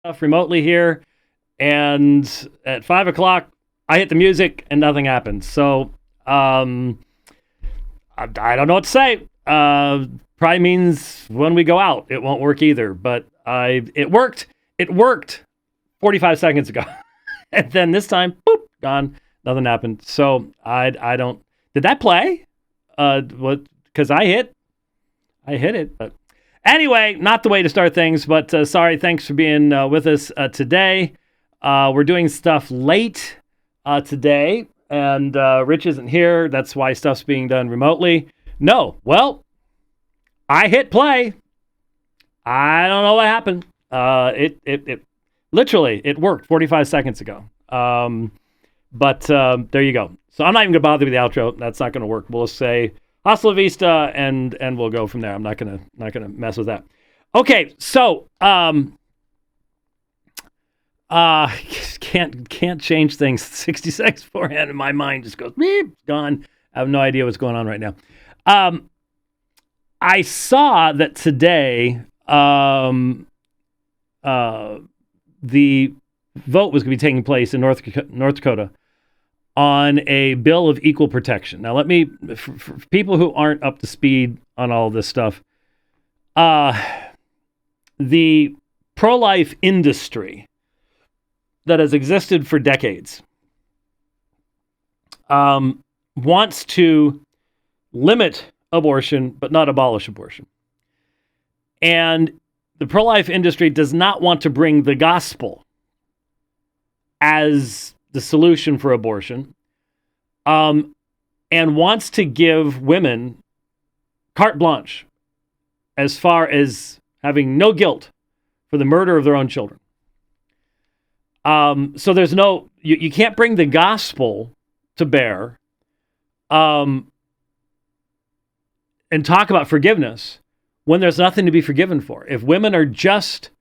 stuff remotely here, and at 5 o'clock, I hit the music and nothing happened. So I don't know what to say. Probably means when we go out, it won't work either. But it worked. It worked 45 seconds ago, and then this time, boop, gone. Nothing happened. So I don't. Did that play? What? Because I hit it. But anyway, not the way to start things. But sorry. Thanks for being with us today. We're doing stuff late today, and Rich isn't here. That's why stuff's being done remotely. No, well, I hit play. I don't know what happened. It literally it worked 45 seconds ago. But there you go. So I'm not even gonna bother with the outro. That's not gonna work. We'll just say hasta la vista, and we'll go from there. I'm not gonna mess with that. Okay, so can't change things 60 seconds beforehand, and my mind just goes beep, gone. I have no idea what's going on right now. I saw that today the vote was going to be taking place in North Dakota on a bill of equal protection. Now, let me, for people who aren't up to speed on all this stuff, the pro-life industry that has existed for decades wants to limit abortion, but not abolish abortion. And the pro-life industry does not want to bring the gospel as the solution for abortion, and wants to give women carte blanche as far as having no guilt for the murder of their own children. So there's no, you can't bring the gospel to bear and talk about forgiveness when there's nothing to be forgiven for. If women are just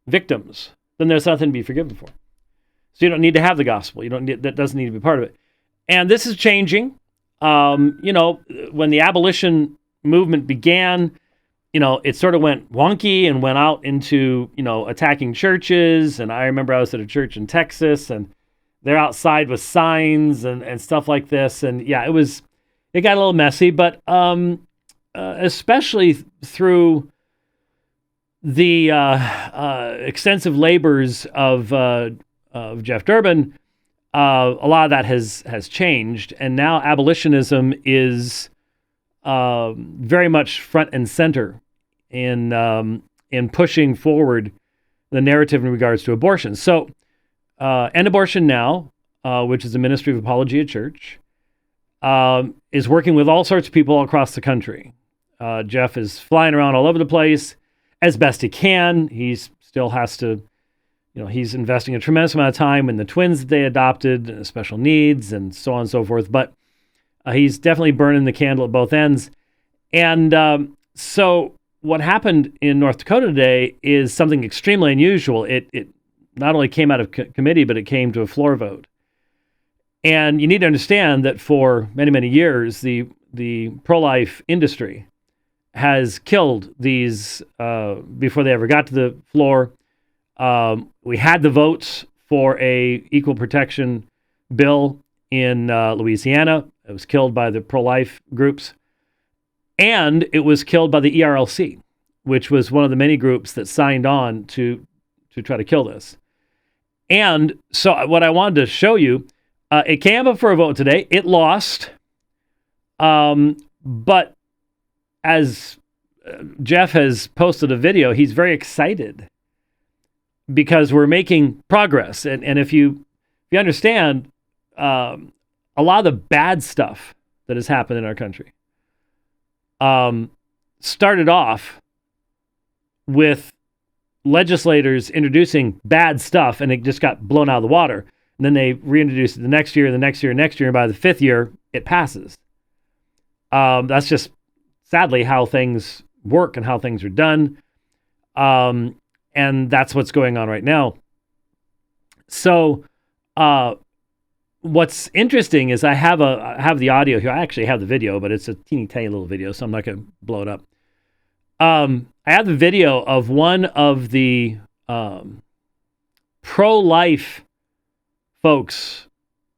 victims, then there's nothing to be forgiven for. So you don't need to have the gospel. That doesn't need to be part of it. And this is changing. When the abolition movement began, it sort of went wonky and went out into, attacking churches. And I remember I was at a church in Texas, and they're outside with signs and stuff like this. And yeah, it got a little messy, but especially through the extensive labors of Jeff Durbin, a lot of that has changed, and now abolitionism is very much front and center in pushing forward the narrative in regards to abortion. So, End Abortion Now, which is a ministry of apologia church, is working with all sorts of people all across the country. Jeff is flying around all over the place as best he can. He still has to, he's investing a tremendous amount of time in the twins that they adopted, special needs, and so on and so forth. But he's definitely burning the candle at both ends. And so what happened in North Dakota today is something extremely unusual. It not only came out of committee, but it came to a floor vote. And you need to understand that for many, many years, the pro-life industry has killed these before they ever got to the floor. We had the votes for a equal protection bill in Louisiana. It was killed by the pro-life groups. And it was killed by the ERLC, which was one of the many groups that signed on to try to kill this. And so what I wanted to show you, it came up for a vote today. It lost. But as Jeff has posted a video, he's very excited because we're making progress. And if you understand, a lot of the bad stuff that has happened in our country started off with legislators introducing bad stuff, and it just got blown out of the water. And then they reintroduced it the next year, and by the fifth year, it passes. That's just sadly how things work and how things are done. And that's what's going on right now. So what's interesting is I have the audio here. I actually have the video, but it's a teeny tiny little video, so I'm not going to blow it up. I have the video of one of the pro-life folks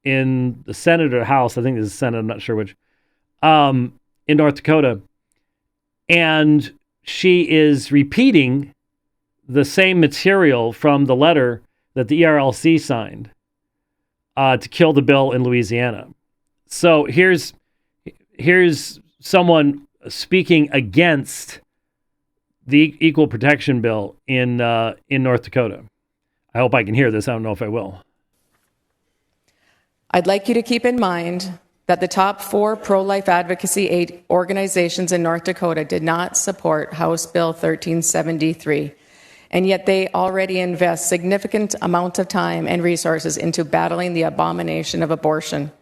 in the Senate or House, I think it's the Senate, I'm not sure which, in North Dakota. And she is repeating the same material from the letter that the ERLC signed to kill the bill in Louisiana. So here's someone speaking against the equal protection bill in North Dakota. I hope I can hear this. I don't know if I will. I'd like you to keep in mind that the top 4 pro-life advocacy organizations in North Dakota did not support House Bill 1373, and yet they already invest significant amounts of time and resources into battling the abomination of abortion.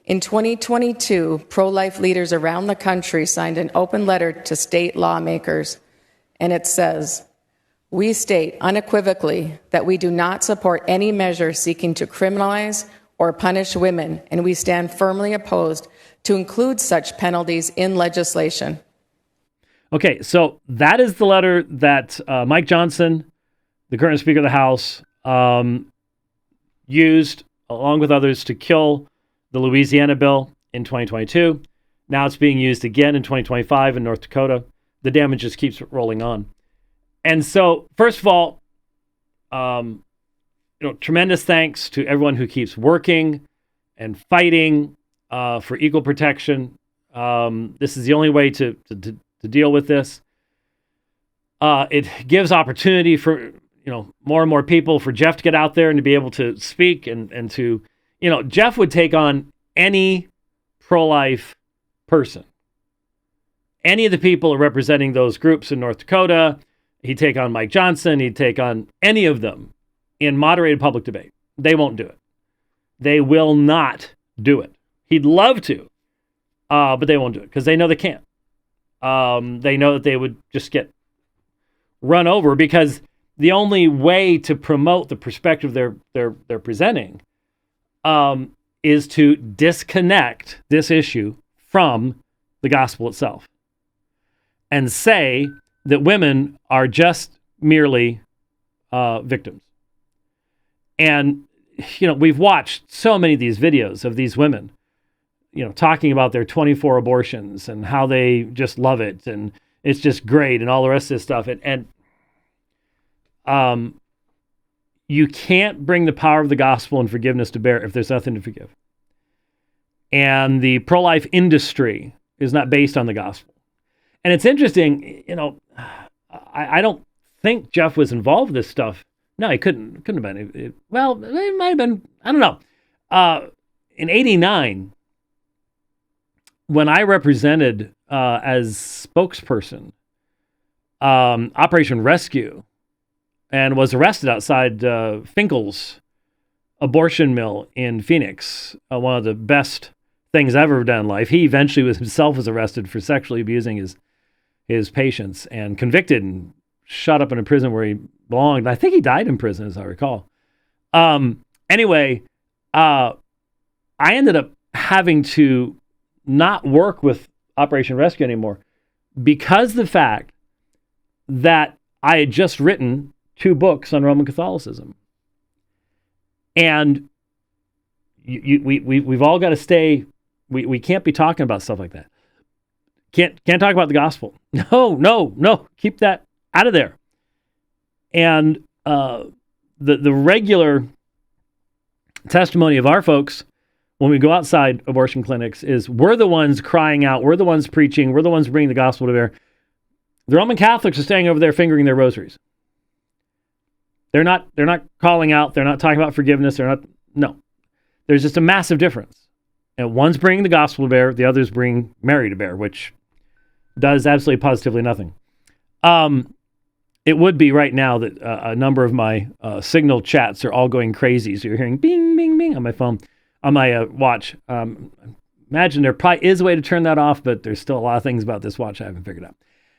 In 2022, pro-life leaders around the country signed an open letter to state lawmakers, and it says, "We state unequivocally that we do not support any measure seeking to criminalize or punish women, and we stand firmly opposed to include such penalties in legislation." Okay, so that is the letter that Mike Johnson, the current Speaker of the House, used, along with others, to kill the Louisiana bill in 2022. Now it's being used again in 2025 in North Dakota. The damage just keeps rolling on. And so, first of all, tremendous thanks to everyone who keeps working and fighting for equal protection. This is the only way to deal with this. It gives opportunity for more and more people, for Jeff to get out there and to be able to speak and to, Jeff would take on any pro-life person. Any of the people representing those groups in North Dakota, he'd take on Mike Johnson, he'd take on any of them in moderated public debate. They won't do it. They will not do it. He'd love to, but they won't do it because they know they can't. They know that they would just get run over, because the only way to promote the perspective they're presenting is to disconnect this issue from the gospel itself and say that women are just merely victims. And, we've watched so many of these videos of these women, talking about their 24 abortions and how they just love it and it's just great and all the rest of this stuff. And you can't bring the power of the gospel and forgiveness to bear if there's nothing to forgive. And the pro-life industry is not based on the gospel. And it's interesting, I don't think Jeff was involved in this stuff. No, he couldn't have been. It might have been, I don't know. In 89, when I represented as spokesperson Operation Rescue and was arrested outside Finkel's abortion mill in Phoenix, one of the best things I've ever done in life. He eventually was arrested for sexually abusing his patients and convicted and shot up in a prison where he belonged. I think he died in prison, as I recall. Anyway, I ended up having to not work with Operation Rescue anymore because of the fact that I had just written 2 books on Roman Catholicism. And we've all got to stay, we can't be talking about stuff like that. Can't talk about the gospel. No, keep that out of there. And the regular testimony of our folks when we go outside abortion clinics is we're the ones crying out, we're the ones preaching, we're the ones bringing the gospel to bear. The Roman Catholics are staying over there fingering their rosaries. They're not calling out, they're not talking about forgiveness, no. There's just a massive difference. And one's bringing the gospel to bear, the other's bringing Mary to bear, which does absolutely positively nothing. It would be right now that a number of my Signal chats are all going crazy. So you're hearing bing, bing, bing on my phone, on my watch. Imagine there probably is a way to turn that off, but there's still a lot of things about this watch I haven't figured out.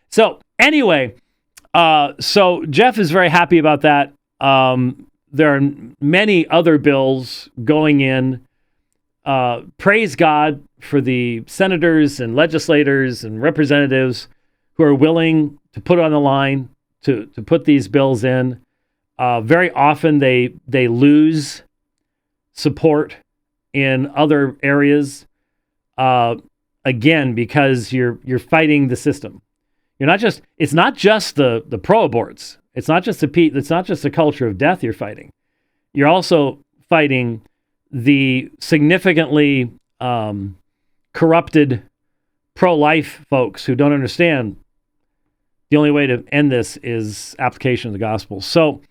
So anyway, so Jeff is very happy about that. There are many other bills going in. Praise God for the senators and legislators and representatives who are willing to put it on the line to put these bills in. Very often they lose support in other areas. Again, because you're fighting the system. It's not just the pro-aborts. It's not just the culture of death you're fighting. You're also fighting the significantly corrupted pro-life folks who don't understand the only way to end this is application of the gospel. So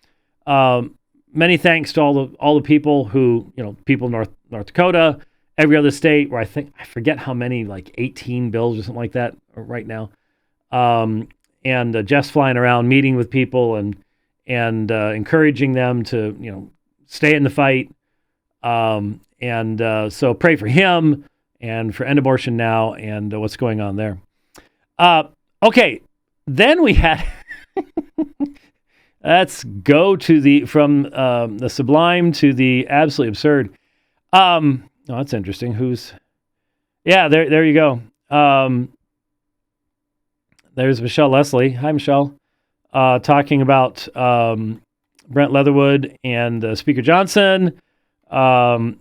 many thanks to all the people who, people in North Dakota, every other state where I forget how many, like 18 bills or something like that right now. And Jeff's flying around meeting with people and encouraging them to, stay in the fight. So pray for him and for End Abortion Now and what's going on there. Okay, then we had... Let's go to from the sublime to the absolutely absurd. That's interesting. There you go. There's Michelle Leslie. Hi, Michelle. Talking about Brent Leatherwood and Speaker Johnson. All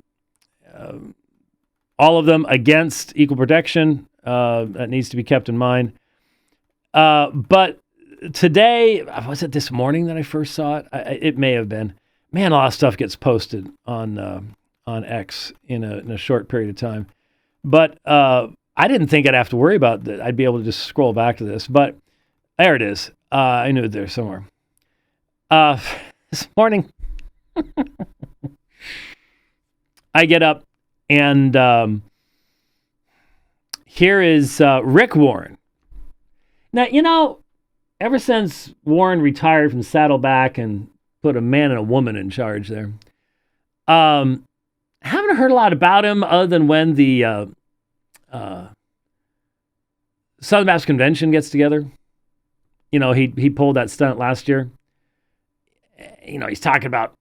of them against equal protection. That needs to be kept in mind. But today, was it this morning that I first saw it? It may have been. Man, a lot of stuff gets posted on X in a short period of time. But I didn't think I'd have to worry about that. I'd be able to just scroll back to this. But there it is. I knew it there somewhere. This morning, I get up and here is Rick Warren. Now, ever since Warren retired from Saddleback and put a man and a woman in charge there, haven't heard a lot about him other than when the Southern Baptist Convention gets together. He pulled that stunt last year. He's talking about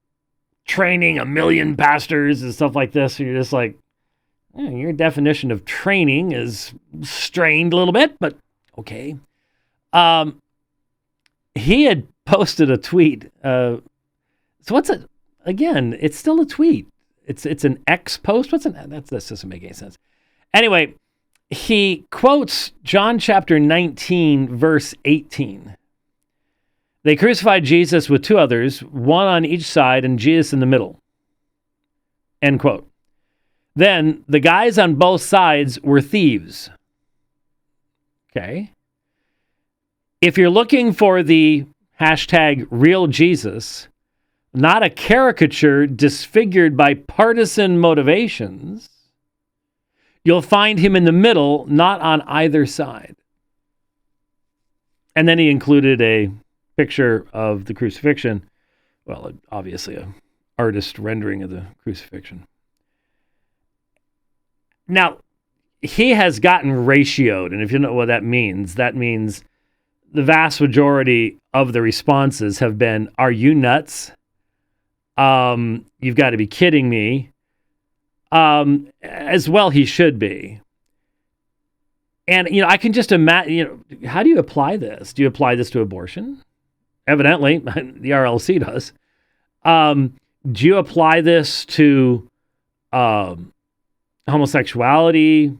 training 1 million pastors and stuff like this. And you're just like, your definition of training is strained a little bit, but okay. He had posted a tweet. So what's it? Again, it's still a tweet. It's an X post. That doesn't make any sense. Anyway, he quotes John chapter 19, verse 18. They crucified Jesus with 2 others, one on each side and Jesus in the middle. End quote. Then the guys on both sides were thieves. Okay. If you're looking for the hashtag real Jesus, not a caricature disfigured by partisan motivations, you'll find him in the middle, not on either side. And then he included a picture of the crucifixion. Well, obviously an artist rendering of the crucifixion. Now, he has gotten ratioed, and if you know what that means the vast majority of the responses have been, "Are you nuts? You've got to be kidding me." As well he should be. And, I can just imagine, how do you apply this? Do you apply this to abortion? Evidently, the RLC does. Do you apply this to homosexuality,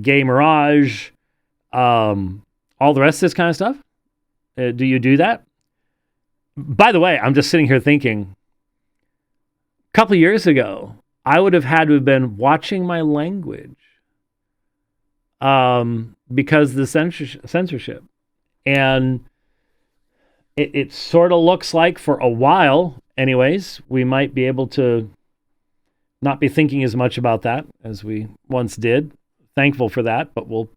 gay mirage, all the rest of this kind of stuff? Do you do that? By the way, I'm just sitting here thinking, a couple of years ago, I would have had to have been watching my language because of the censorship. And it sort of looks like for a while, anyways, we might be able to not be thinking as much about that as we once did. Thankful for that, but we'll...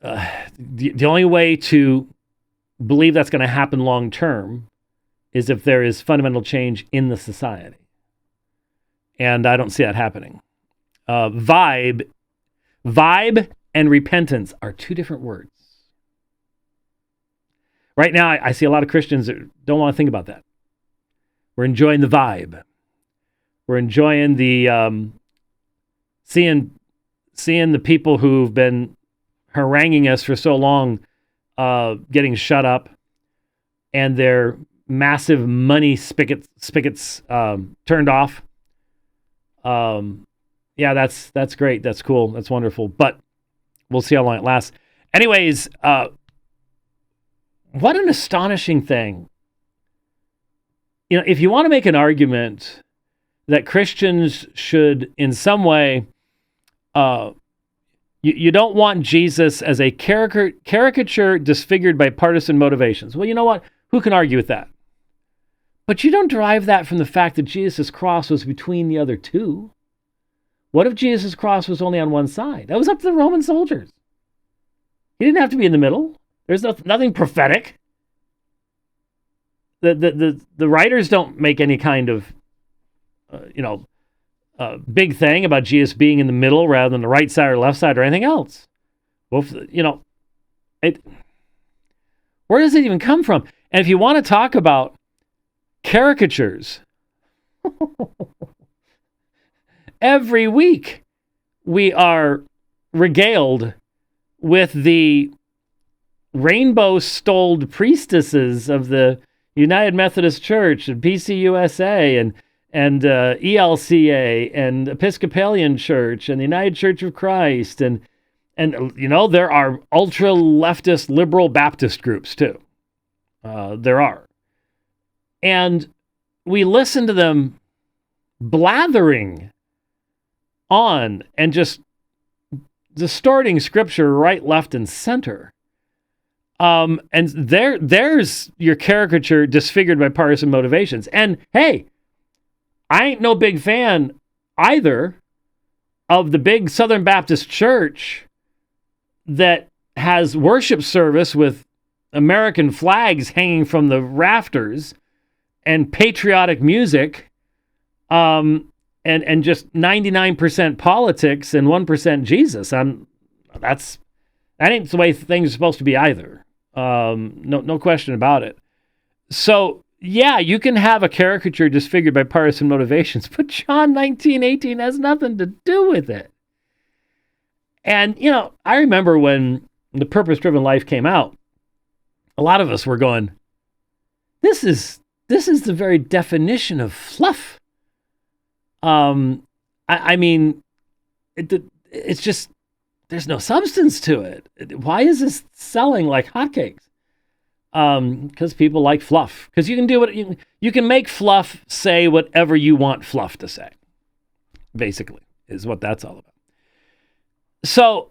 the only way to believe that's going to happen long term is if there is fundamental change in the society. And I don't see that happening. Vibe and repentance are 2 different words. Right now, I see a lot of Christians that don't want to think about that. We're enjoying the vibe. We're enjoying the seeing the people who've been haranguing us for so long getting shut up, and they're massive money spigots turned off. Yeah, that's great. That's cool. That's wonderful. But we'll see how long it lasts. Anyways, what an astonishing thing. You know, if you want to make an argument that Christians should, in some way, you don't want Jesus as a caricature disfigured by partisan motivations. Well, you know what? Who can argue with that? But you don't derive that from the fact that Jesus' cross was between the other two. What if Jesus' cross was only on one side? That was up to the Roman soldiers. He didn't have to be in the middle. There's nothing prophetic. The writers don't make any kind of, big thing about Jesus being in the middle rather than the right side or left side or anything else. Well, where does it even come from? And if you want to talk about caricatures, every week we are regaled with the rainbow-stoled priestesses of the United Methodist Church and PCUSA and ELCA and Episcopalian Church and the United Church of Christ and there are ultra-leftist liberal Baptist groups too. There are. And we listen to them blathering on and just distorting scripture right, left, and center. And there's your caricature disfigured by partisan motivations. And hey, I ain't no big fan either of the big Southern Baptist Church that has worship service with American flags hanging from the rafters and patriotic music, and just 99% politics and 1% Jesus. That ain't the way things are supposed to be either. No question about it. So yeah, you can have a caricature disfigured by partisan motivations, but John 19:18 has nothing to do with it. And I remember when the Purpose-Driven Life came out, a lot of us were going, this is the very definition of fluff. I mean, it's just, there's no substance to it. Why is this selling like hotcakes? Because people like fluff. Because you can do what you can make fluff say whatever you want fluff to say. Basically, is what that's all about. So,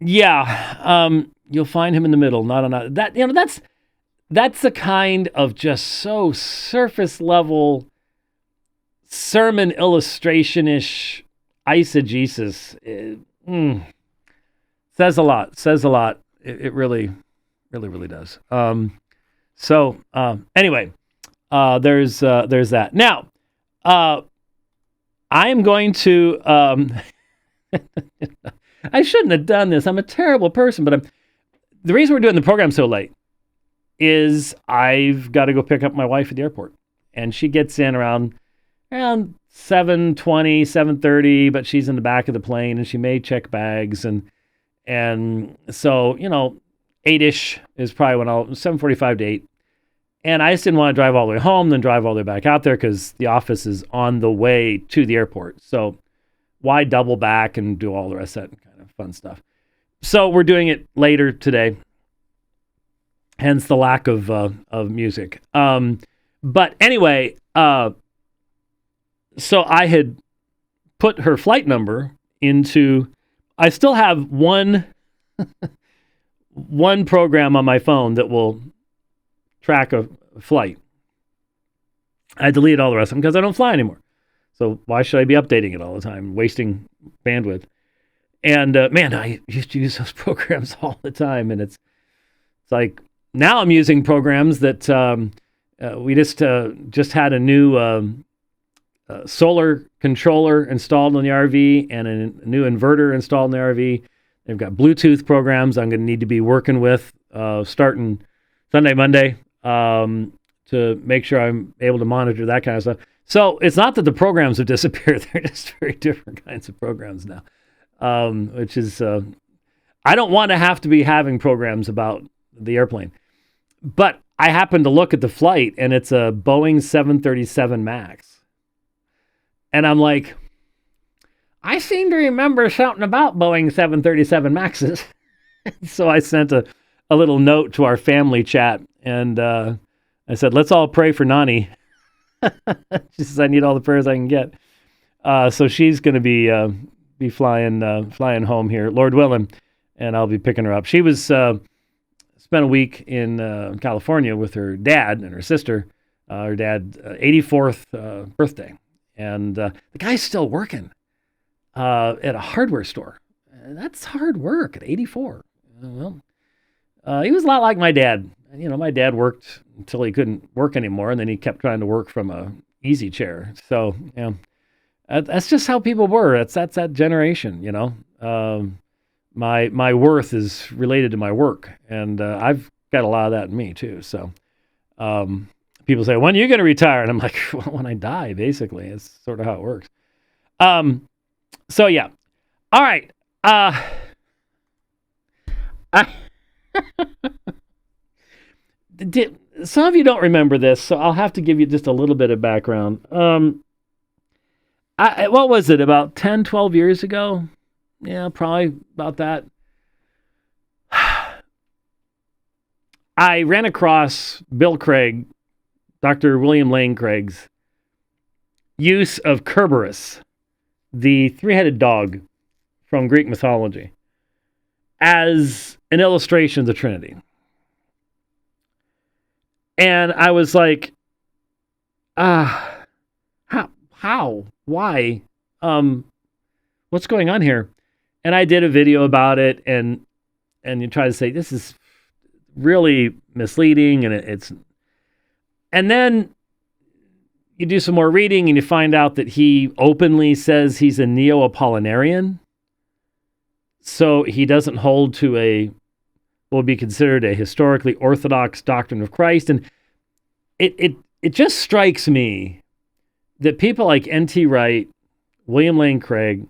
you'll find him in the middle, not on that. That's the kind of just so surface level sermon illustration-ish eisegesis. Says a lot. It really does. Anyway, there's that. Now, I am going to, I shouldn't have done this. I'm a terrible person, but the reason we're doing the program so late is I've got to go pick up my wife at the airport, and she gets in around 7:20, 7:30, but she's in the back of the plane and she may check bags. And so, 8-ish is probably when 7:45 to 8. And I just didn't want to drive all the way home, then drive all the way back out there because the office is on the way to the airport. So why double back and do all the rest of that kind of fun stuff? So we're doing it later today. Hence the lack of music. But anyway, so I had put her flight number into, I still have one program on my phone that will track a flight. I deleted all the rest of them because I don't fly anymore. So why should I be updating it all the time, wasting bandwidth? And man, I used to use those programs all the time. And it's like, now I'm using programs that we just had a new solar controller installed on the RV and a new inverter installed in the RV. They've got Bluetooth programs I'm going to need to be working with starting Sunday, Monday, to make sure I'm able to monitor that kind of stuff. So it's not that the programs have disappeared. They're just very different kinds of programs now, which is, I don't want to have to be having programs about the airplane. But I happened to look at the flight, and it's a Boeing 737 MAX. And I'm like, I seem to remember something about Boeing 737 MAXes. So I sent a little note to our family chat, and I said, let's all pray for Nani. She says, I need all the prayers I can get. So she's going to be flying home here, Lord willing, and I'll be picking her up. She was spent a week in California with her dad and her sister. Her dad's 84th birthday, and the guy's still working at a hardware store. That's hard work at 84. Well, he was a lot like my dad. You know, my dad worked until he couldn't work anymore, and then he kept trying to work from a easy chair. So, yeah, that's just how people were. That's that generation, you know. My worth is related to my work, and I've got a lot of that in me too. So, people say, when are you going to retire? And I'm like, well, when I die, basically. It's sort of how it works. So, yeah. All right. Some of you don't remember this, so I'll have to give you just a little bit of background. What was it, about 10, 12 years ago? Yeah, probably about that. I ran across Bill Craig, Dr. William Lane Craig's use of Kerberos, the three-headed dog from Greek mythology, as an illustration of the Trinity. And I was like, how? Why? What's going on here? And I did a video about it, and you try to say, this is really misleading, and and then you do some more reading, and you find out that he openly says he's a Neo-Apollinarian. So he doesn't hold to what would be considered a historically orthodox doctrine of Christ. And it just strikes me that people like N.T. Wright, William Lane Craig,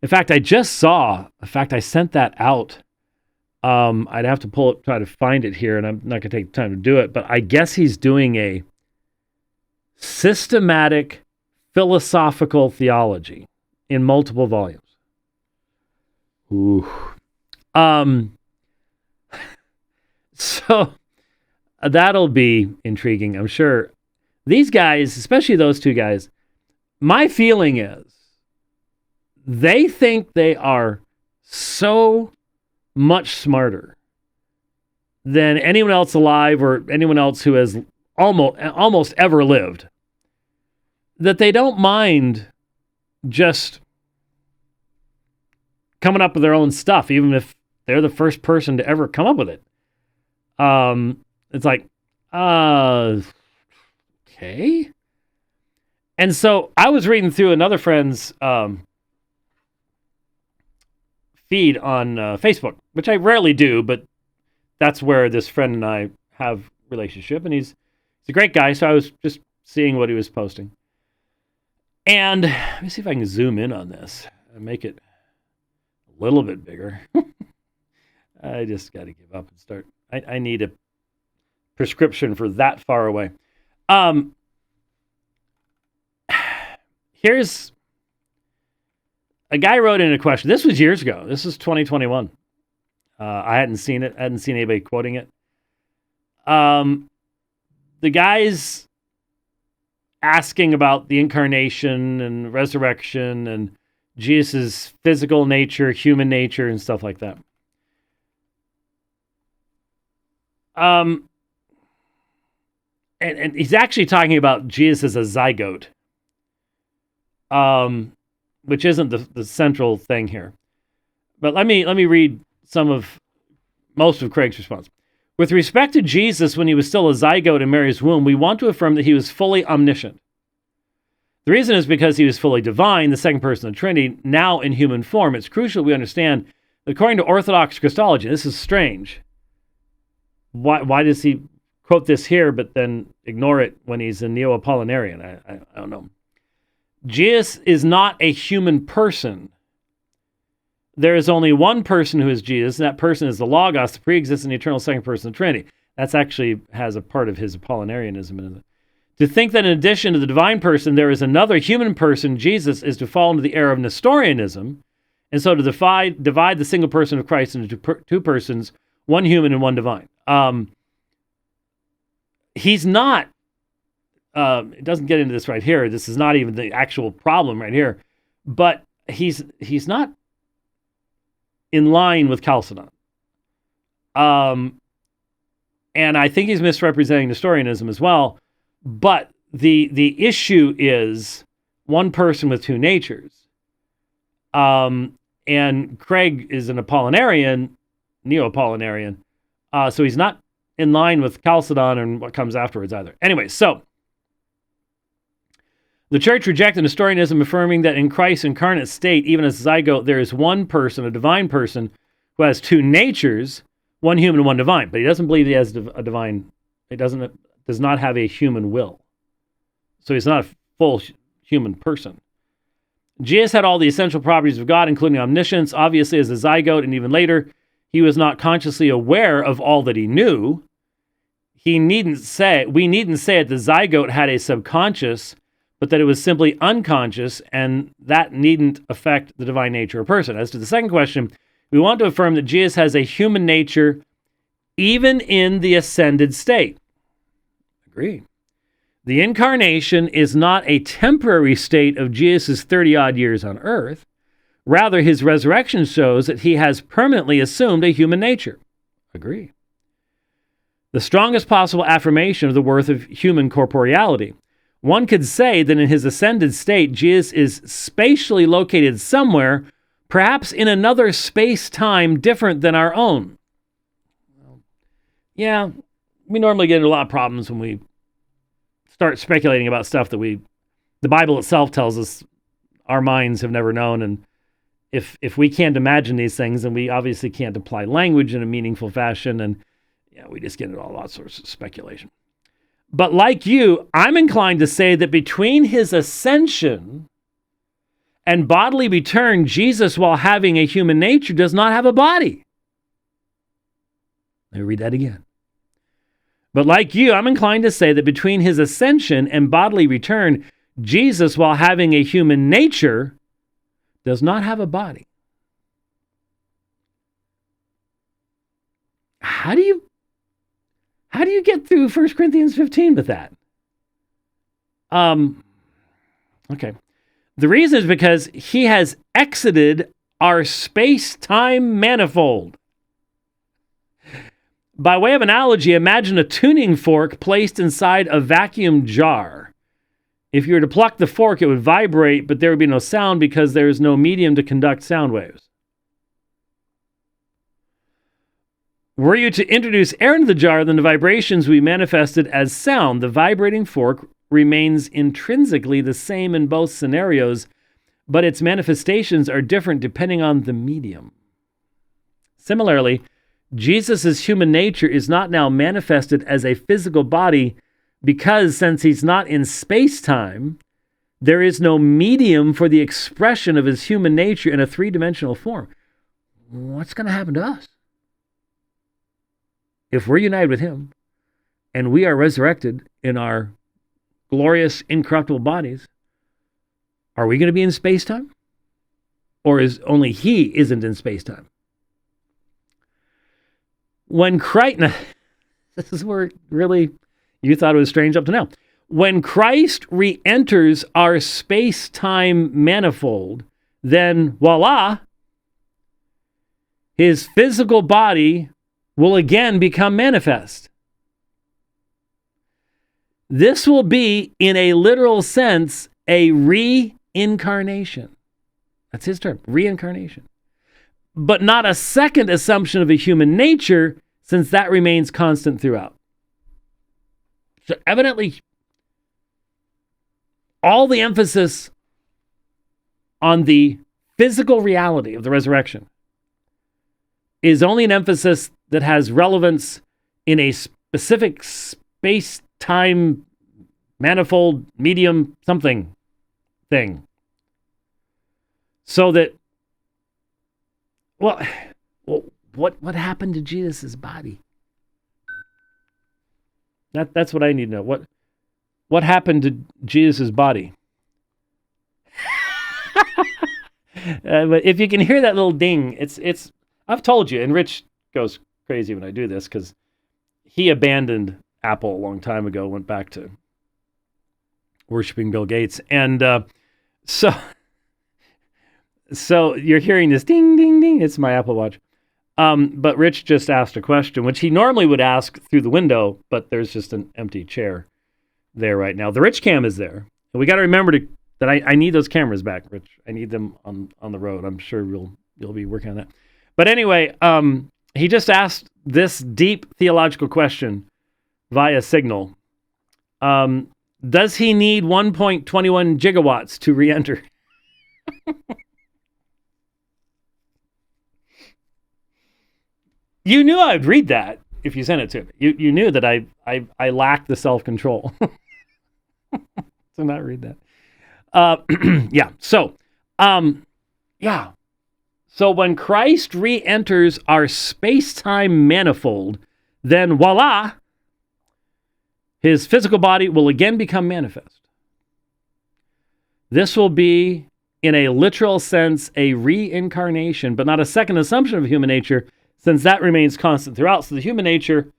in fact, I sent that out. I'd have to try to find it here, and I'm not going to take the time to do it, but I guess he's doing a systematic philosophical theology in multiple volumes. Ooh. So that'll be intriguing, I'm sure. These guys, especially those two guys, my feeling is they think they are so much smarter than anyone else alive or anyone else who has almost ever lived, that they don't mind just coming up with their own stuff, even if they're the first person to ever come up with it. It's like, okay. And so I was reading through another friend's feed on Facebook, which I rarely do, but that's where this friend and I have a relationship, and he's a great guy, so I was just seeing what he was posting. And let me see if I can zoom in on this and make it a little bit bigger. I just got to give up and start. I need a prescription for that far away. Here's a guy wrote in a question. This was years ago. This is 2021. I hadn't seen it. I hadn't seen anybody quoting it. The guy's asking about the incarnation and resurrection and Jesus' physical nature, human nature, and stuff like that. And he's actually talking about Jesus as a zygote, which isn't the central thing here. But let me read most of Craig's response. With respect to Jesus when he was still a zygote in Mary's womb, we want to affirm that he was fully omniscient. The reason is because he was fully divine, the second person of the Trinity, now in human form. It's crucial we understand that according to Orthodox Christology, this is strange. Why does he quote this here but then ignore it when he's a Neo-Apollinarian? I don't know. Jesus is not a human person. There is only one person who is Jesus, and that person is the Logos, the pre-existent eternal second person of the Trinity. That's actually has a part of his Apollinarianism in it. To think that in addition to the divine person, there is another human person, Jesus, is to fall into the error of Nestorianism, and so to divide the single person of Christ into two persons, one human and one divine. He's not, it doesn't get into this right here. This is not even the actual problem right here. But he's not in line with Chalcedon. And I think he's misrepresenting Nestorianism as well. But the issue is one person with two natures. And Craig is an Apollinarian, Neo-Apollinarian. So he's not in line with Chalcedon and what comes afterwards either. Anyway, so the church rejected Nestorianism, affirming that in Christ's incarnate state, even as zygote, there is one person, a divine person, who has two natures, one human and one divine. But he doesn't believe he has a divine. He does not have a human will. So he's not a full human person. Jesus had all the essential properties of God, including omniscience. Obviously, as a zygote, and even later, he was not consciously aware of all that he knew. We needn't say that the zygote had a subconscious, but that it was simply unconscious, and that needn't affect the divine nature of a person. As to the second question, we want to affirm that Jesus has a human nature even in the ascended state. Agreed. The incarnation is not a temporary state of Jesus' 30-odd years on earth. Rather, his resurrection shows that he has permanently assumed a human nature. Agree. The strongest possible affirmation of the worth of human corporeality. One could say that in his ascended state, Jesus is spatially located somewhere, perhaps in another space-time different than our own. Yeah, we normally get into a lot of problems when we start speculating about stuff that the Bible itself tells us our minds have never known. And if we can't imagine these things, then we obviously can't apply language in a meaningful fashion. And we just get into all sorts of speculation. But like you, I'm inclined to say that between his ascension and bodily return, Jesus, while having a human nature, does not have a body. Let me read that again. But like you, I'm inclined to say that between his ascension and bodily return, Jesus, while having a human nature, does not have a body. How do you get through 1 Corinthians 15 with that? Okay. The reason is because he has exited our space-time manifold. By way of analogy, imagine a tuning fork placed inside a vacuum jar. If you were to pluck the fork, it would vibrate, but there would be no sound because there is no medium to conduct sound waves. Were you to introduce air into the jar, then the vibrations will be manifested as sound. The vibrating fork remains intrinsically the same in both scenarios, but its manifestations are different depending on the medium. Similarly, Jesus' human nature is not now manifested as a physical body because, since he's not in space-time, there is no medium for the expression of his human nature in a three-dimensional form. What's going to happen to us? If we're united with him and we are resurrected in our glorious, incorruptible bodies, are we going to be in space-time? Or is only he isn't in space-time? When Christ, this is where really you thought it was strange up to now. When Christ re-enters our space-time manifold, then voila, his physical body will again become manifest. This will be, in a literal sense, a re-incarnation. That's his term, re-incarnation. But not a second assumption of a human nature, since that remains constant throughout. So evidently, all the emphasis on the physical reality of the resurrection is only an emphasis that has relevance in a specific space-time manifold medium something thing. So that, well, what happened to Jesus' body? That's what I need to know. What happened to Jesus' body? But if you can hear that little ding, it's. I've told you, and Rich goes crazy when I do this because he abandoned Apple a long time ago, went back to worshiping Bill Gates, and so you're hearing this ding, ding, ding. It's my Apple Watch. But Rich just asked a question, which he normally would ask through the window, but there's just an empty chair there right now. The Rich cam is there. And we got to remember that I need those cameras back, Rich. I need them on the road. I'm sure you'll be working on that. But anyway, he just asked this deep theological question via Signal. Does he need 1.21 gigawatts to re-enter? You knew I'd read that if you sent it to me. You knew that I lack the self-control to not read that. Yeah. So, yeah. So when Christ re-enters our space-time manifold, then voila, his physical body will again become manifest. This will be, in a literal sense, a re-incarnation, but not a second assumption of human nature, since that remains constant throughout. So the human nature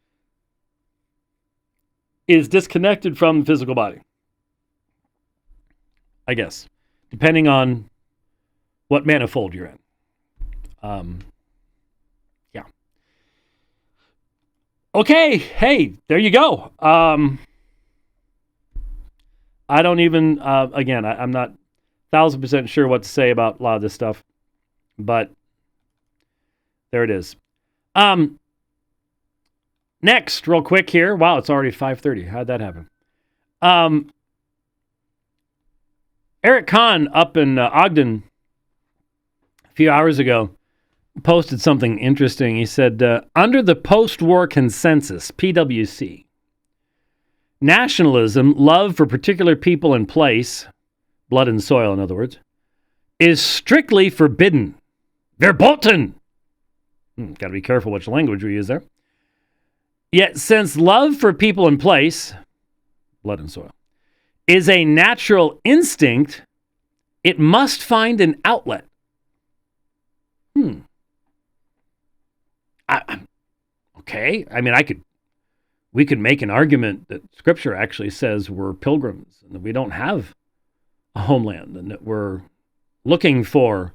is disconnected from the physical body, I guess, depending on what manifold you're in. Yeah. Okay, hey, there you go. I don't even, again, I'm not 1,000% sure what to say about a lot of this stuff, but there it is. Next, real quick here. Wow, it's already 5:30. How'd that happen? Eric Conn up in Ogden a few hours ago posted something interesting. He said, under the post-war consensus, PWC, nationalism, love for particular people and place, blood and soil in other words, is strictly forbidden. Verboten. Got to be careful which language we use there. Yet since love for people and place, blood and soil, is a natural instinct, it must find an outlet. Okay. I mean, we could make an argument that Scripture actually says we're pilgrims and that we don't have a homeland and that we're looking for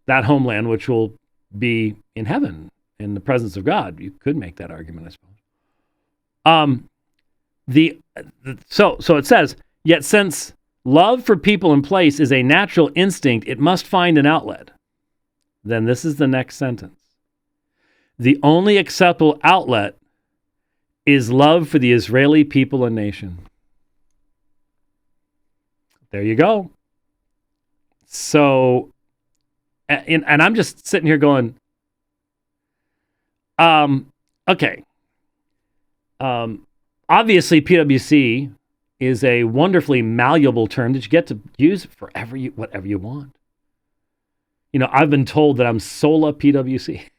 that homeland, which will be in heaven in the presence of God. You could make that argument, I suppose. So it says, yet since love for people and place is a natural instinct, it must find an outlet. Then this is the next sentence. The only acceptable outlet is love for the Israeli people and nation. There you go. So, and I'm just sitting here going, okay. Obviously, PWC is a wonderfully malleable term that you get to use for whatever you want. You know, I've been told that I'm sola PWC.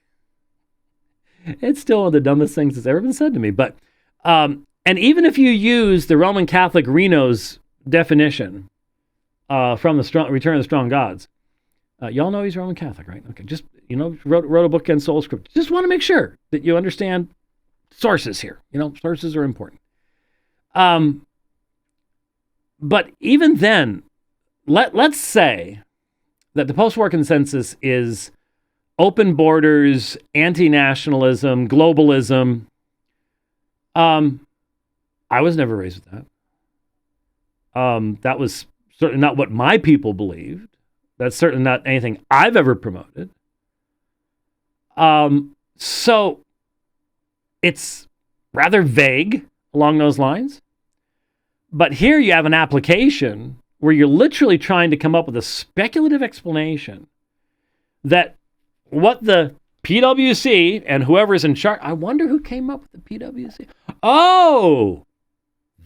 It's still one of the dumbest things that's ever been said to me. But, and even if you use the Roman Catholic Reno's definition from the Return of the Strong Gods, y'all know he's Roman Catholic, right? Okay, just, wrote a book against soul script. Just want to make sure that you understand sources here. Sources are important. But even then, let's say that the post-war consensus is open borders, anti-nationalism, globalism. I was never raised with that. That was certainly not what my people believed. That's certainly not anything I've ever promoted. So it's rather vague along those lines. But here you have an application where you're literally trying to come up with a speculative explanation that what the PWC and whoever's in charge, I wonder who came up with the PWC. Oh,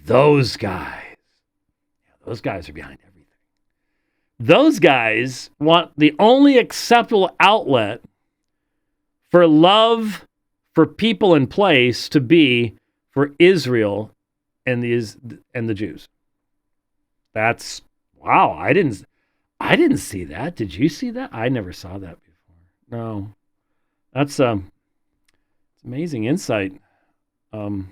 those guys. Those guys are behind everything. Those guys want the only acceptable outlet for love for people and place to be for Israel and the Jews. That's wow. I didn't see that. Did you see that? I never saw that before. No. That's amazing insight. I'll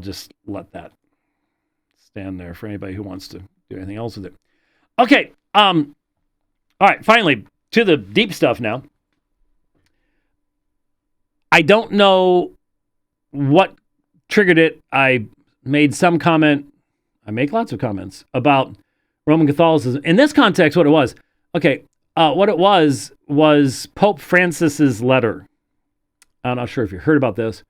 just let that stand there for anybody who wants to do anything else with it. Okay. All right. Finally, to the deep stuff now. I don't know what triggered it. I made some comment. I make lots of comments about Roman Catholicism. In this context, what it was. Okay. What it was Pope Francis's letter. I'm not sure if you heard about this.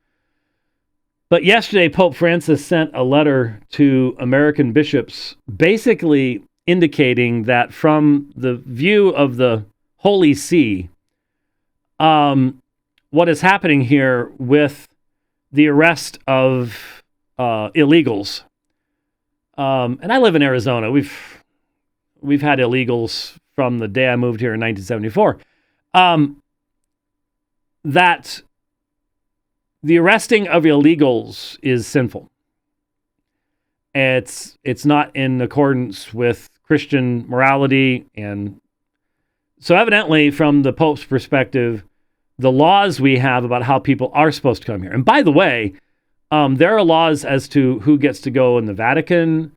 But yesterday, Pope Francis sent a letter to American bishops basically indicating that from the view of the Holy See, what is happening here with the arrest of illegals. And I live in Arizona. We've had illegals from the day I moved here in 1974. That the arresting of illegals is sinful. It's not in accordance with Christian morality. And so evidently, from the Pope's perspective, the laws we have about how people are supposed to come here. And by the way, there are laws as to who gets to go in the Vatican.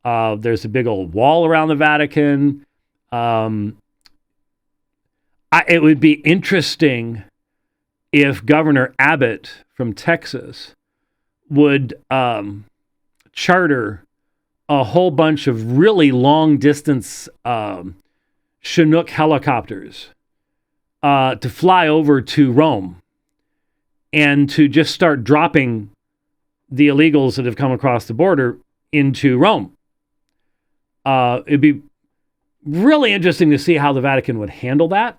There's a big old wall around the Vatican. It would be interesting if Governor Abbott from Texas would charter a whole bunch of really long-distance Chinook helicopters to fly over to Rome and to just start dropping the illegals that have come across the border into Rome. It'd be really interesting to see how the Vatican would handle that.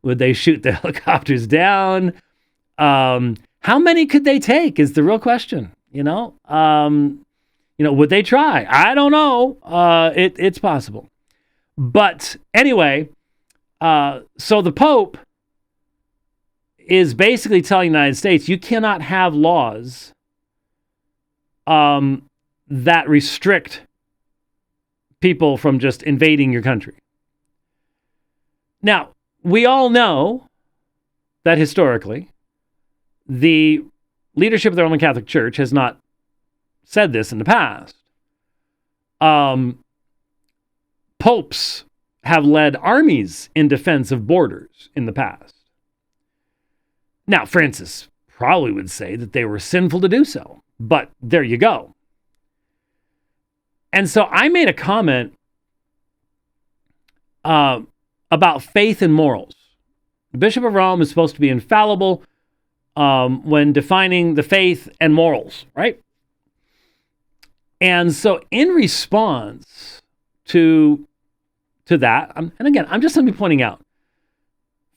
Would they shoot the helicopters down? How many could they take is the real question, would they try? I don't know. It's possible. But anyway, so the Pope is basically telling the United States, you cannot have laws that restrict people from just invading your country. Now, we all know that historically, the leadership of the Roman Catholic Church has not said this in the past. Popes have led armies in defense of borders in the past. Now, Francis probably would say that they were sinful to do so, but there you go. And so I made a comment about faith and morals. The Bishop of Rome is supposed to be infallible when defining the faith and morals, right? And so in response to that, and again, I'm just simply pointing out,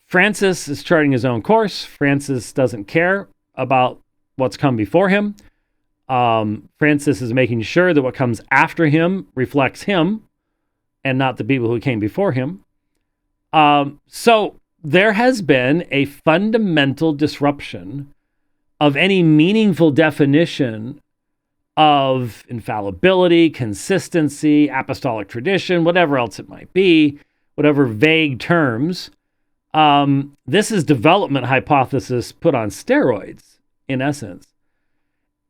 Francis is charting his own course. Francis doesn't care about what's come before him. Francis is making sure that what comes after him reflects him and not the people who came before him. So there has been a fundamental disruption of any meaningful definition of infallibility, consistency, apostolic tradition, whatever else it might be, whatever vague terms. This is development hypothesis put on steroids, in essence.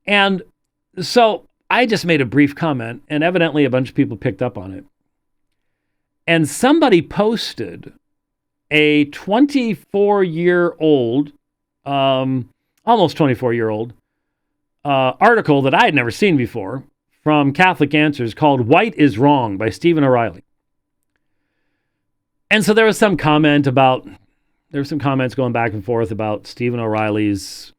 And so I just made a brief comment, and evidently a bunch of people picked up on it. And somebody posted a 24-year-old, almost 24-year-old, article that I had never seen before from Catholic Answers called "White is Wrong" by Stephen O'Reilly. And so there was some comments going back and forth about Stephen O'Reilly's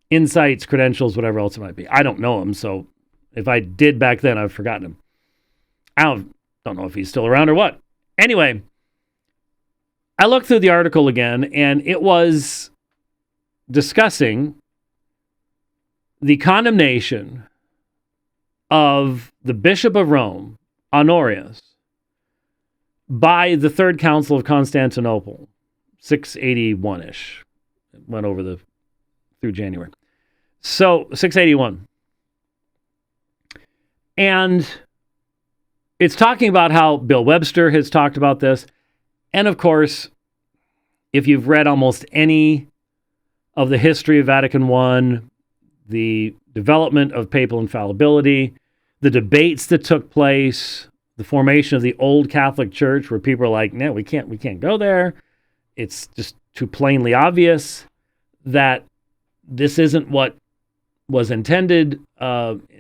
insights, credentials, whatever else it might be. I don't know him, so if I did back then, I've forgotten him. I don't know if he's still around or what. Anyway, I looked through the article again, and it was discussing the condemnation of the Bishop of Rome, Honorius, by the Third Council of Constantinople, 681-ish. went over through January. So 681. And it's talking about how Bill Webster has talked about this. And of course, if you've read almost any of the history of Vatican I, the development of papal infallibility, the debates that took place, the formation of the old Catholic Church, where people are like, no, we can't go there. It's just too plainly obvious that this isn't what was intended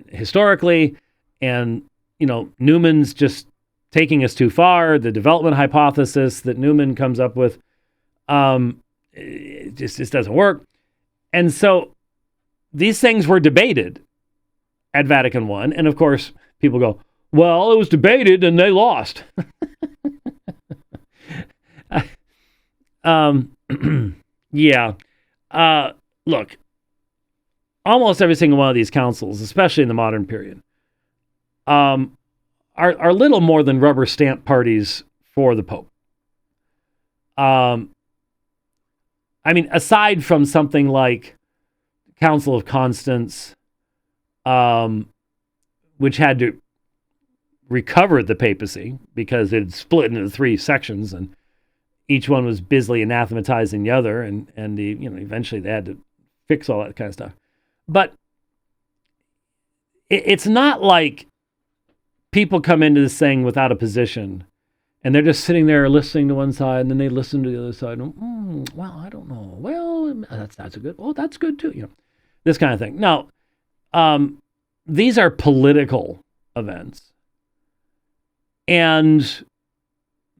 historically. And, Newman's just taking us too far. The development hypothesis that Newman comes up with it just doesn't work. And so these things were debated at Vatican I. And of course, people go, well, it was debated and they lost. Yeah. Look, almost every single one of these councils, especially in the modern period, are little more than rubber stamp parties for the Pope. Aside from something like Council of Constance, which had to recover the papacy because it had split into 3 sections and each one was busily anathematizing the other, and eventually they had to fix all that kind of stuff. But it's not like people come into this thing without a position and they're just sitting there listening to one side and then they listen to the other side. Well, I don't know. Well, that's a good. Oh, that's good too. This kind of thing. Now, these are political events, and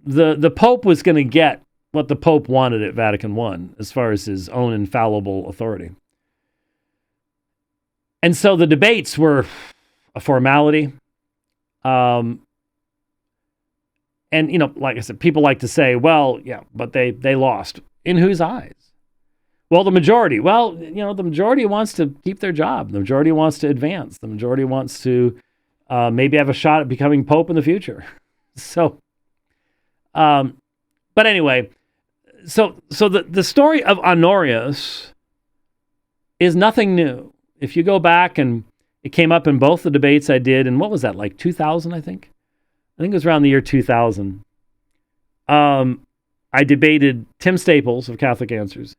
the Pope was going to get what the Pope wanted at Vatican I as far as his own infallible authority. And so the debates were a formality. And, like I said, people like to say, well, yeah, but they lost. In whose eyes? Well, the majority. Well, the majority wants to keep their job. The majority wants to advance. The majority wants to maybe have a shot at becoming Pope in the future. So, but anyway, so the story of Honorius is nothing new. If you go back, and it came up in both the debates I did, and what was that, like 2000, I think? I think it was around the year 2000. I debated Tim Staples of Catholic Answers,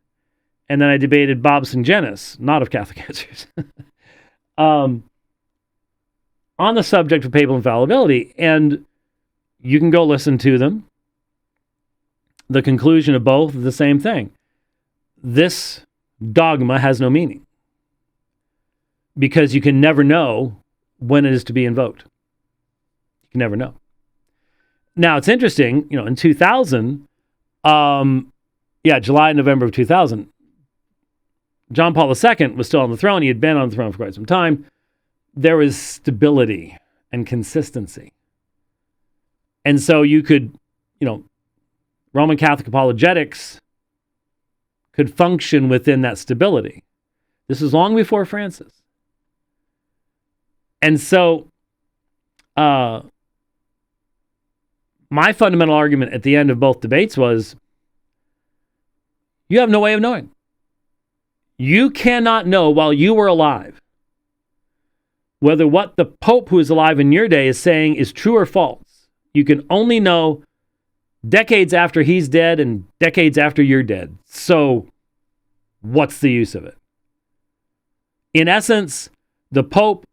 and then I debated Bob Sungenis, not of Catholic Answers, on the subject of papal infallibility. And you can go listen to them. The conclusion of both is the same thing. This dogma has no meaning, because you can never know when it is to be invoked. You can never know. Now, it's interesting, in 2000, July and November of 2000, John Paul II was still on the throne. He had been on the throne for quite some time. There was stability and consistency. And so you could, Roman Catholic apologetics could function within that stability. This is long before Francis. And so my fundamental argument at the end of both debates was, you have no way of knowing. You cannot know while you were alive whether what the Pope who is alive in your day is saying is true or false. You can only know decades after he's dead and decades after you're dead. So what's the use of it? In essence, the Pope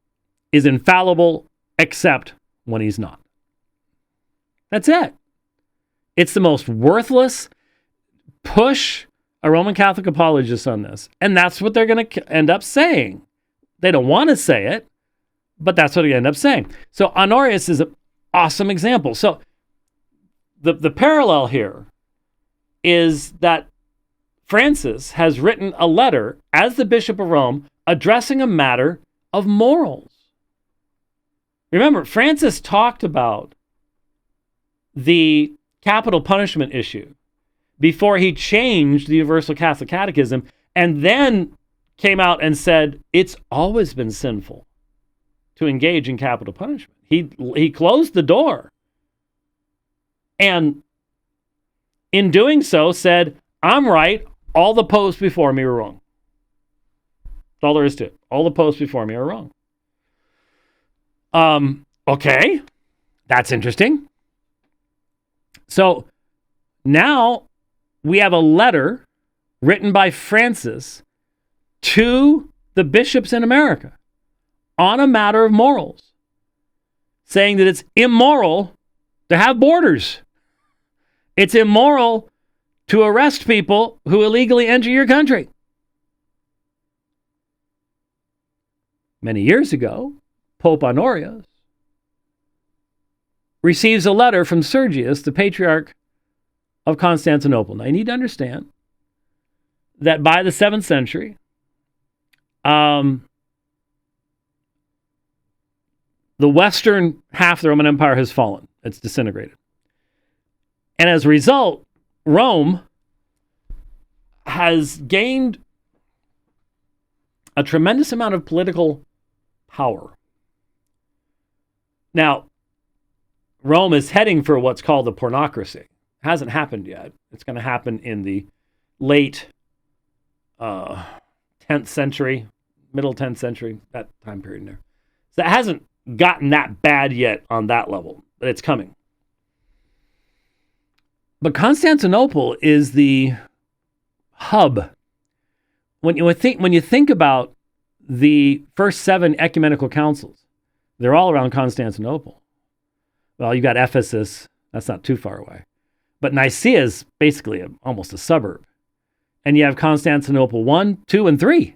is infallible except when he's not. That's it. It's the most worthless. Push a Roman Catholic apologist on this, and that's what they're going to end up saying. They don't want to say it, but that's what they end up saying. So Honorius is an awesome example. So the parallel here is that Francis has written a letter as the Bishop of Rome addressing a matter of morals. Remember, Francis talked about the capital punishment issue before he changed the Universal Catholic Catechism, and then came out and said it's always been sinful to engage in capital punishment. He closed the door, and in doing so said, I'm right, all the popes before me were wrong. That's all there is to it. All the popes before me are wrong. Okay, that's interesting. So now we have a letter written by Francis to the bishops in America on a matter of morals, saying that it's immoral to have borders. It's immoral to arrest people who illegally enter your country. Many years ago, Pope Honorius receives a letter from Sergius, the Patriarch of Constantinople. Now, you need to understand that by the 7th century, the western half of the Roman Empire has fallen. It's disintegrated. And as a result, Rome has gained a tremendous amount of political power. Now, Rome is heading for what's called the pornocracy. It hasn't happened yet. It's going to happen in the late 10th century, middle 10th century, that time period there. So it hasn't gotten that bad yet on that level, but it's coming. But Constantinople is the hub. When you think about the first 7 ecumenical councils, they're all around Constantinople. Well, you got Ephesus, that's not too far away. But Nicaea is basically almost a suburb. And you have Constantinople 1, 2, and 3.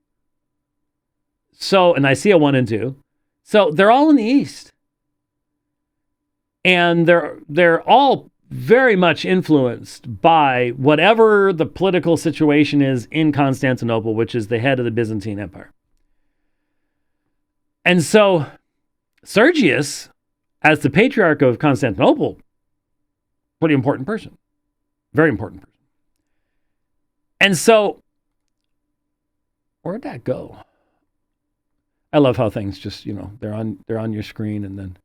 So, and Nicaea 1 and 2. So they're all in the east. And they're all very much influenced by whatever the political situation is in Constantinople, which is the head of the Byzantine Empire. And so Sergius, as the Patriarch of Constantinople, pretty important person. Very important person. And so, where'd that go? I love how things just, they're on your screen and then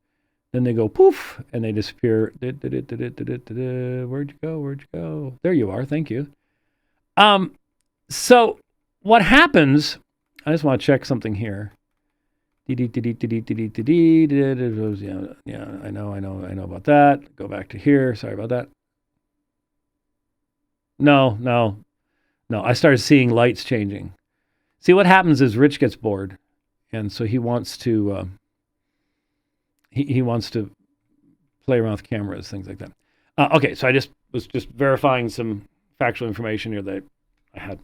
they go poof and they disappear. Where'd you go? There you are. Thank you. So what happens, I just want to check something here. Yeah, I know about that. Go back to here. Sorry about that. No. I started seeing lights changing. See, what happens is Rich gets bored, and so he wants to he wants to play around with cameras, things like that. Okay, so I was verifying some factual information here that I had.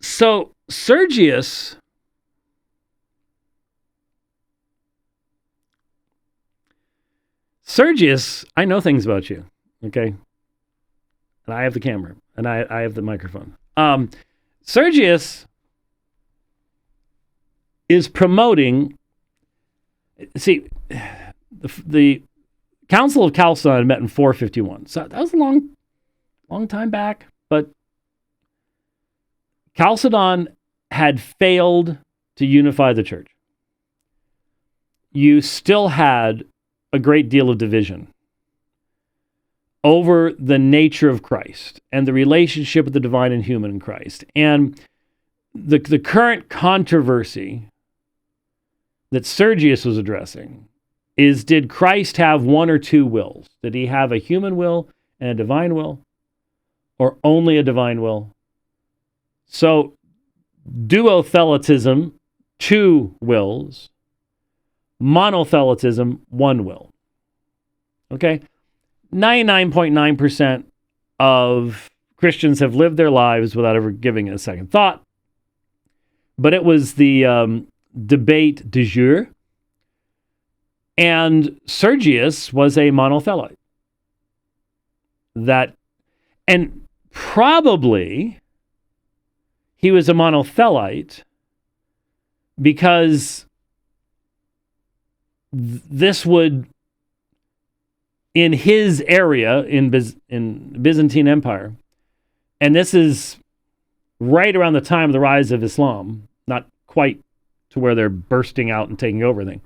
So Sergius Sergius, I know things about you, okay? And I have the camera, and I have the microphone. Sergius is promoting, see, the Council of Chalcedon met in 451. So that was a long time back, but Chalcedon had failed to unify the church. You still had a great deal of division over the nature of Christ and the relationship of the divine and human in Christ. And the current controversy that Sergius was addressing is, did Christ have one or two wills? Did he have a human will and a divine will, or only a divine will? So duothelitism, 2 wills. Monothelitism, 1 will. Okay? 99.9% of Christians have lived their lives without ever giving it a second thought. But it was the debate du jour. And Sergius was a monothelite. And probably he was a monothelite because this would, in his area in Byzantine Empire, and this is right around the time of the rise of Islam, not quite to where they're bursting out and taking over everything.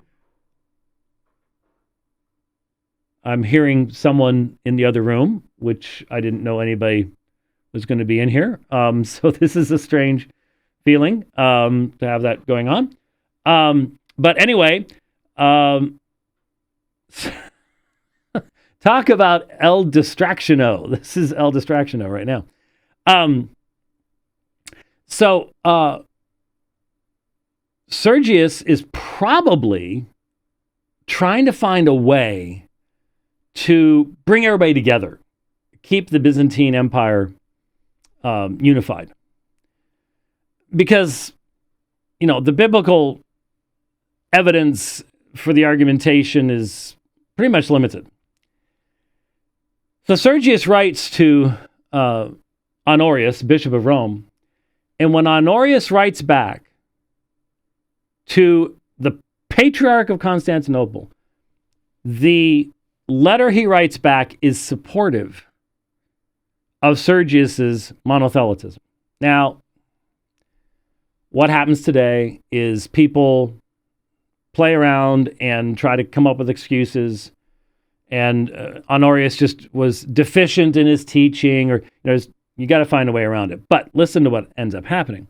I'm hearing someone in the other room, which I didn't know anybody was going to be in here. So this is a strange feeling to have that going on. But anyway, talk about El Distractiono. This is El Distractiono right now. So Sergius is probably trying to find a way to bring everybody together, keep the Byzantine Empire unified. Because, the biblical evidence for the argumentation is pretty much limited. So Sergius writes to Honorius, Bishop of Rome, and when Honorius writes back to the Patriarch of Constantinople, the letter he writes back is supportive of Sergius's monothelitism. Now, what happens today is people play around and try to come up with excuses, and Honorius just was deficient in his teaching, or you got to find a way around it. But listen to what ends up happening.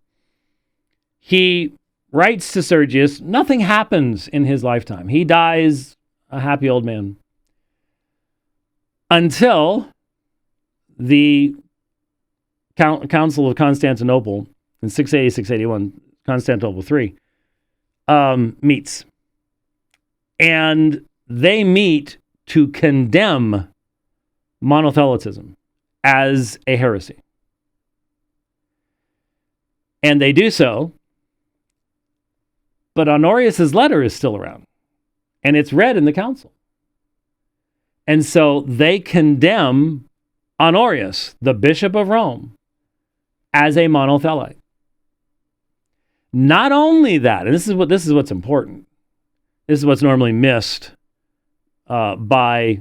He writes to Sergius. Nothing happens in his lifetime. He dies a happy old man until the Council of Constantinople in 680, 681, Constantinople III, meets. And they meet to condemn monothelitism as a heresy. And they do so, but Honorius' letter is still around, and it's read in the council. And so they condemn Honorius, the Bishop of Rome, as a monothelite. Not only that, and this is what's important. This is what's normally missed by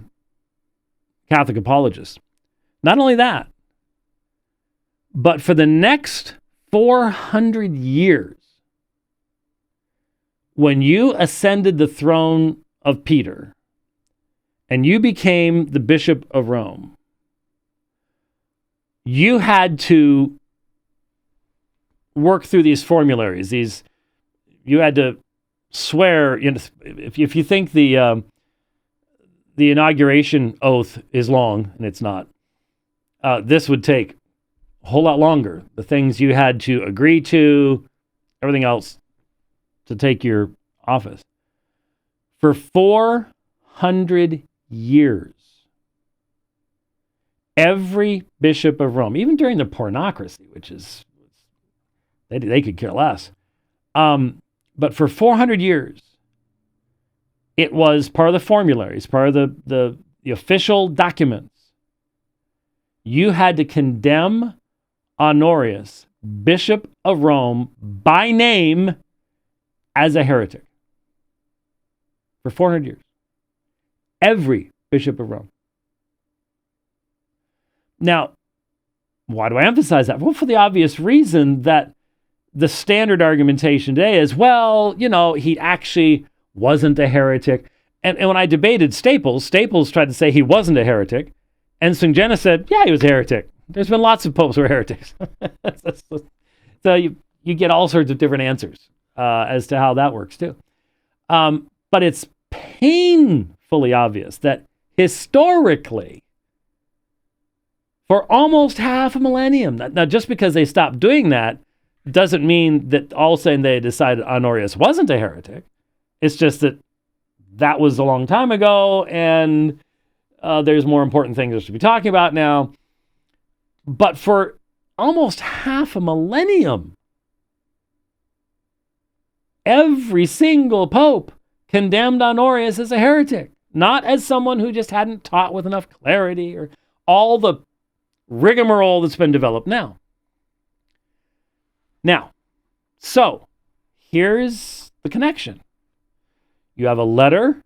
Catholic apologists. Not only that, but for the next 400 years, when you ascended the throne of Peter and you became the Bishop of Rome, you had to work through these formularies. You had to swear. If you think the inauguration oath is long, and it's not, this would take a whole lot longer. The things you had to agree to, everything else to take your office. For 400 years, every bishop of Rome, even during the pornocracy, which is, they could care less, but for 400 years, it was part of the formularies, part of the official documents. You had to condemn Honorius, Bishop of Rome, by name as a heretic. For 400 years. Every Bishop of Rome. Now, why do I emphasize that? Well, for the obvious reason that the standard argumentation today is, he actually wasn't a heretic. And when I debated Staples tried to say he wasn't a heretic. And Sungenis said, yeah, he was a heretic. There's been lots of popes who are heretics. So you get all sorts of different answers as to how that works too. But it's painfully obvious that historically, for almost half a millennium, now just because they stopped doing that doesn't mean that all of a sudden they decided Honorius wasn't a heretic. It's just that was a long time ago, and there's more important things to be talking about now. But for almost half a millennium, every single pope condemned Honorius as a heretic, not as someone who just hadn't taught with enough clarity or all the rigmarole that's been developed now. So here's the connection. You have a letter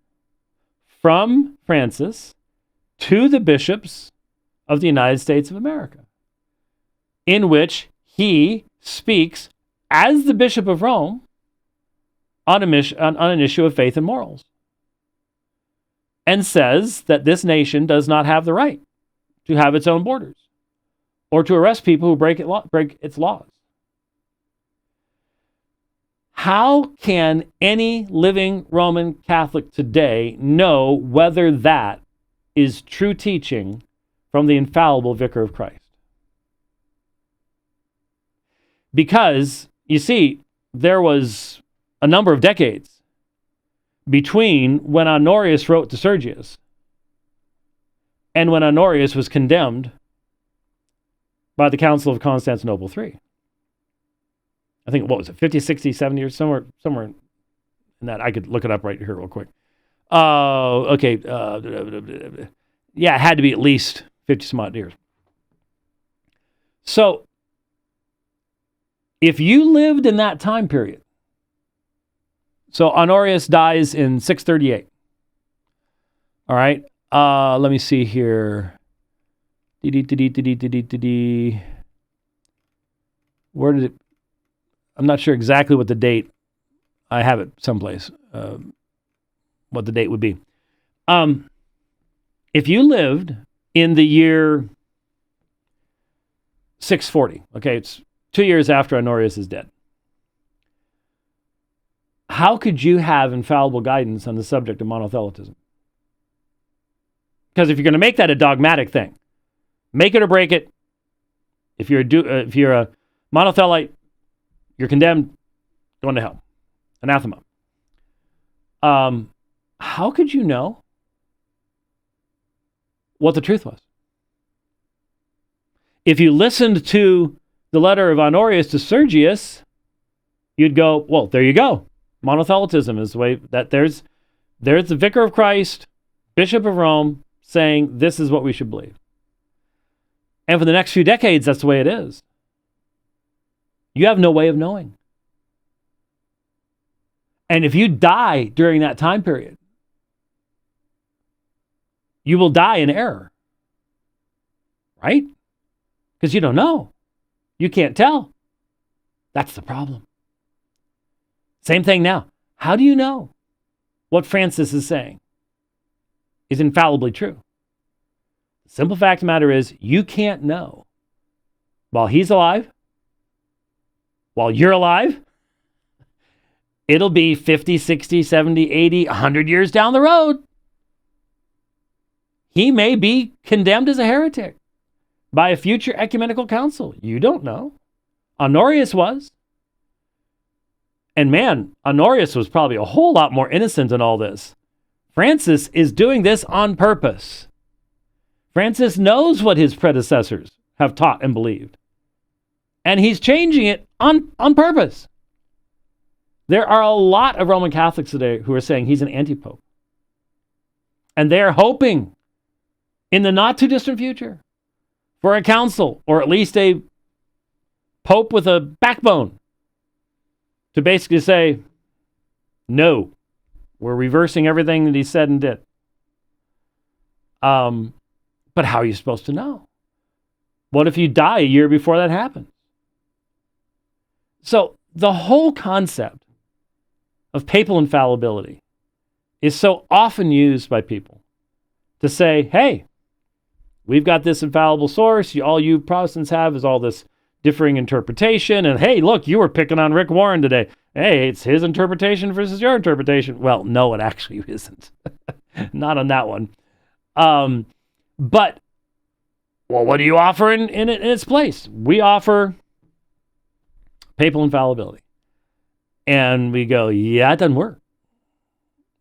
from Francis to the bishops of the United States of America, in which he speaks as the Bishop of Rome on an issue of faith and morals, and says that this nation does not have the right to have its own borders, or to arrest people who break its laws. How can any living Roman Catholic today know whether that is true teaching from the infallible Vicar of Christ? Because, you see, there was a number of decades between when Honorius wrote to Sergius and when Honorius was condemned by the Council of Constantinople III. I think, what was it, 50, 60, 70 years, somewhere in that. I could look it up right here real quick. Okay. Yeah, it had to be at least 50 some odd years. So, if you lived in that time period, so Honorius dies in 638. All right. Let me see here. Where did it? I'm not sure exactly what the date. I have it someplace. What the date would be. If you lived in the year 640, okay, it's 2 years after Honorius is dead. How could you have infallible guidance on the subject of monothelitism? Because if you're going to make that a dogmatic thing, make it or break it. If you're a monothelite, you're condemned, going to hell, anathema. How could you know what the truth was? If you listened to the letter of Honorius to Sergius, you'd go, well, there you go. Monothelitism is the way that there's the Vicar of Christ, Bishop of Rome, saying this is what we should believe. And for the next few decades, that's the way it is. You have no way of knowing. And if you die during that time period, you will die in error. Right? Because you don't know. You can't tell. That's the problem. Same thing now. How do you know what Francis is saying is infallibly true? The simple fact of the matter is you can't know. While he's alive, while you're alive, it'll be 50, 60, 70, 80, 100 years down the road. He may be condemned as a heretic by a future ecumenical council. You don't know. Honorius was. And man, Honorius was probably a whole lot more innocent in all this. Francis is doing this on purpose. Francis knows what his predecessors have taught and believed. And he's changing it on purpose. There are a lot of Roman Catholics today who are saying he's an anti-pope. And they're hoping in the not too distant future for a council, or at least a pope with a backbone, to basically say, no, we're reversing everything that he said and did. But how are you supposed to know? What if you die a year before that happens? So the whole concept of papal infallibility is so often used by people to say, hey, we've got this infallible source. All you Protestants have is all this differing interpretation. And hey, look, you were picking on Rick Warren today. Hey, it's his interpretation versus your interpretation. Well, no, it actually isn't. Not on that one. But, well, what do you offer in its place? We offer papal infallibility. And we go, yeah, it doesn't work.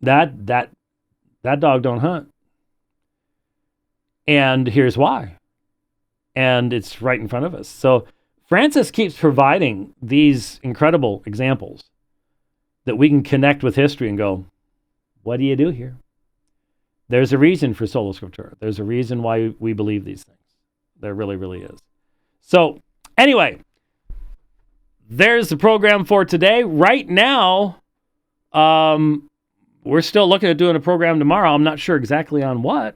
That dog don't hunt. And here's why. And it's right in front of us. So Francis keeps providing these incredible examples that we can connect with history and go, what do you do here? There's a reason for sola scriptura. There's a reason why we believe these things. There really, really is. So anyway, there's the program for today. Right now, we're still looking at doing a program tomorrow. I'm not sure exactly on what.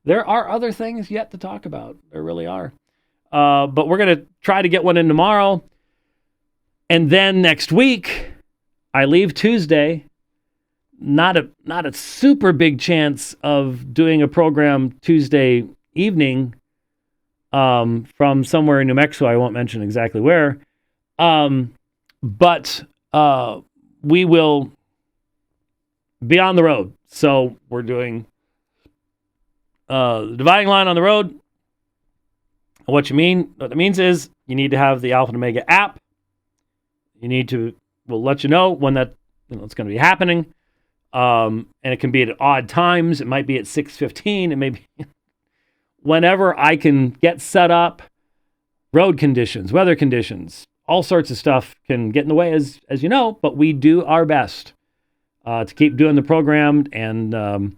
There are other things yet to talk about. There really are. But we're going to try to get one in tomorrow. And then next week, I leave Tuesday. Not a super big chance of doing a program Tuesday evening. from somewhere in New Mexico. I won't mention exactly where. But we will be on the road. So we're doing the dividing line on the road. What that means is you need to have the Alpha and Omega app. We'll let you know when it's going to be happening. And it can be at odd times. It might be at 6:15. It may be whenever I can get set up. Road conditions, weather conditions, all sorts of stuff can get in the way, as you know, but we do our best to keep doing the program and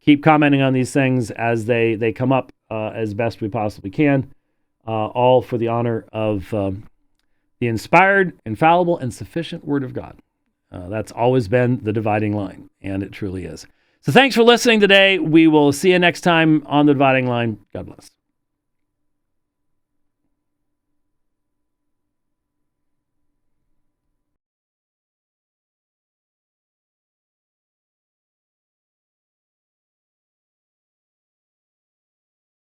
keep commenting on these things as they come up as best we possibly can, all for the honor of the inspired, infallible, and sufficient Word of God. That's always been the dividing line, and it truly is. So thanks for listening today. We will see you next time on the dividing line. God bless.